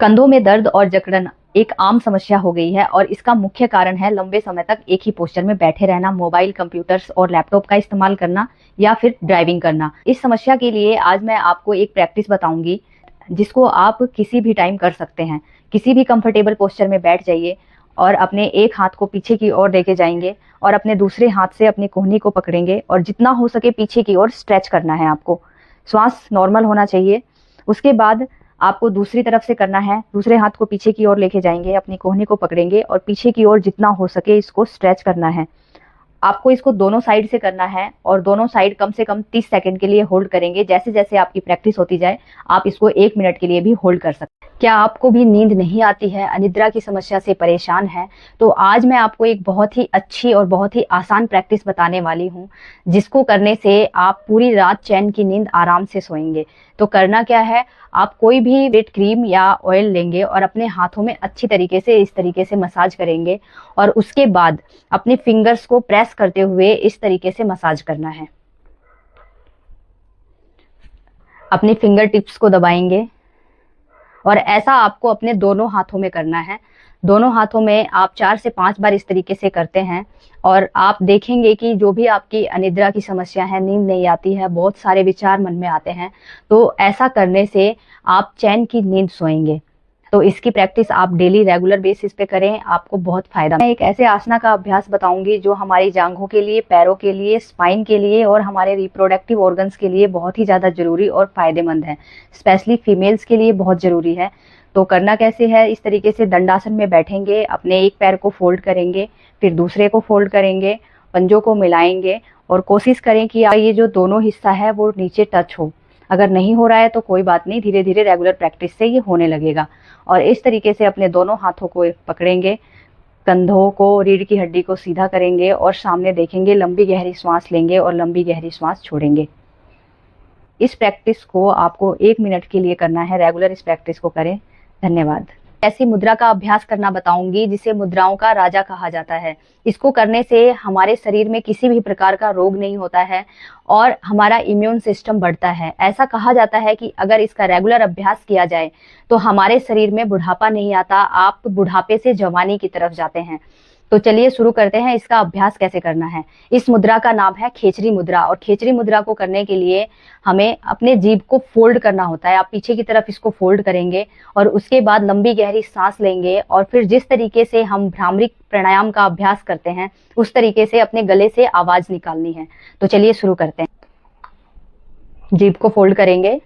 कंधों में दर्द और जकड़न एक आम समस्या हो गई है और इसका मुख्य कारण है लंबे समय तक एक ही पोस्चर में बैठे रहना, मोबाइल, कंप्यूटर्स और लैपटॉप का इस्तेमाल करना या फिर ड्राइविंग करना। इस समस्या के लिए आज मैं आपको एक प्रैक्टिस बताऊंगी जिसको आप किसी भी टाइम कर सकते हैं। किसी भी कंफर्टेबल पोस्चर में बैठ जाइए और अपने एक हाथ को पीछे की ओर लेके जाएंगे और अपने दूसरे हाथ से अपनी कोहनी को पकड़ेंगे और जितना हो सके पीछे की ओर स्ट्रेच करना है आपको। श्वास नॉर्मल होना चाहिए। उसके बाद आपको दूसरी तरफ से करना है, दूसरे हाथ को पीछे की ओर लेके जाएंगे, अपनी कोहनी को पकड़ेंगे और पीछे की ओर जितना हो सके इसको स्ट्रेच करना है। आपको इसको दोनों साइड से करना है और दोनों साइड कम से कम 30 सेकंड के लिए होल्ड करेंगे। जैसे जैसे आपकी प्रैक्टिस होती जाए आप इसको 1 मिनट के लिए भी होल्ड कर सकते हैं। क्या आपको भी नींद नहीं आती है, अनिद्रा की समस्या से परेशान है, तो आज मैं आपको एक बहुत ही अच्छी और बहुत ही आसान प्रैक्टिस बताने वाली हूँ जिसको करने से आप पूरी रात चैन की नींद आराम से सोएंगे। तो करना क्या है, आप कोई भी वेट क्रीम या ऑयल लेंगे और अपने हाथों में अच्छी तरीके से इस तरीके से मसाज करेंगे और उसके बाद अपने फिंगर्स को प्रेस करते हुए इस तरीके से मसाज करना है। अपने फिंगर टिप्स को दबाएंगे और ऐसा आपको अपने दोनों हाथों में करना है। दोनों हाथों में आप 4 से 5 बार इस तरीके से करते हैं और आप देखेंगे कि जो भी आपकी अनिद्रा की समस्या है, नींद नहीं आती है, बहुत सारे विचार मन में आते हैं, तो ऐसा करने से आप चैन की नींद सोएंगे। तो इसकी प्रैक्टिस आप डेली रेगुलर बेसिस पे करें, आपको बहुत फायदा। मैं एक ऐसे आसना का अभ्यास बताऊंगी जो हमारी जांघों के लिए, पैरों के लिए, स्पाइन के लिए और हमारे रिप्रोडक्टिव ऑर्गन्स के लिए बहुत ही ज़्यादा जरूरी और फायदेमंद है। स्पेशली फीमेल्स के लिए बहुत ज़रूरी है। तो करना कैसे है, इस तरीके से दंडासन में बैठेंगे, अपने एक पैर को फोल्ड करेंगे, फिर दूसरे को फोल्ड करेंगे, पंजों को मिलाएंगे और कोशिश करें कि ये जो दोनों हिस्सा है वो नीचे टच हो। अगर नहीं हो रहा है तो कोई बात नहीं, धीरे धीरे रेगुलर प्रैक्टिस से ये होने लगेगा। और इस तरीके से अपने दोनों हाथों को पकड़ेंगे, कंधों को, रीढ़ की हड्डी को सीधा करेंगे और सामने देखेंगे, लंबी गहरी सांस लेंगे और लंबी गहरी सांस छोड़ेंगे। इस प्रैक्टिस को आपको 1 मिनट के लिए करना है। रेगुलर इस प्रैक्टिस को करें। धन्यवाद। ऐसी मुद्रा का अभ्यास करना बताऊंगी जिसे मुद्राओं का राजा कहा जाता है। इसको करने से हमारे शरीर में किसी भी प्रकार का रोग नहीं होता है और हमारा इम्यून सिस्टम बढ़ता है। ऐसा कहा जाता है कि अगर इसका रेगुलर अभ्यास किया जाए तो हमारे शरीर में बुढ़ापा नहीं आता, आप बुढ़ापे से जवानी की तरफ जाते हैं। तो चलिए शुरू करते हैं, इसका अभ्यास कैसे करना है। इस मुद्रा का नाम है खेचरी मुद्रा और खेचरी मुद्रा को करने के लिए हमें अपने जीभ को फोल्ड करना होता है। आप पीछे की तरफ इसको फोल्ड करेंगे और उसके बाद लंबी गहरी सांस लेंगे और फिर जिस तरीके से हम भ्रामरी प्राणायाम का अभ्यास करते हैं उस तरीके से अपने गले से आवाज निकालनी है। तो चलिए शुरू करते हैं। जीभ को फोल्ड करेंगे,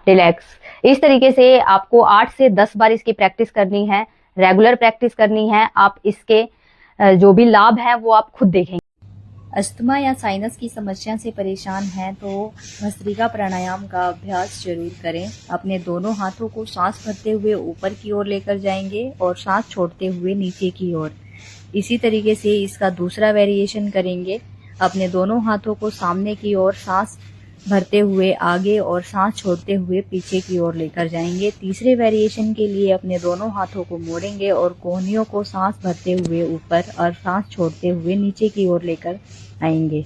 रिलैक्स। इस तरीके से आपको 8 से 10 बार इसकी प्रैक्टिस करनी है, रेगुलर प्रैक्टिस करनी है। आप इसके जो भी लाभ है वो आप खुद देखेंगे। अस्थमा या साइनस की समस्या से परेशान हैं तो भस्त्रिका प्राणायाम का अभ्यास जरूर करें। अपने दोनों हाथों को सांस भरते हुए ऊपर की ओर लेकर जाएंगे और सांस छोड़ते हुए नीचे की ओर। इसी तरीके से इसका दूसरा वेरिएशन करेंगे। अपने दोनों हाथों को सामने की ओर सांस भरते हुए आगे और सांस छोड़ते हुए पीछे की ओर लेकर जाएंगे। तीसरे वेरिएशन के लिए अपने दोनों हाथों को मोड़ेंगे और कोहनियों को सांस भरते हुए ऊपर और सांस छोड़ते हुए नीचे की ओर लेकर आएंगे।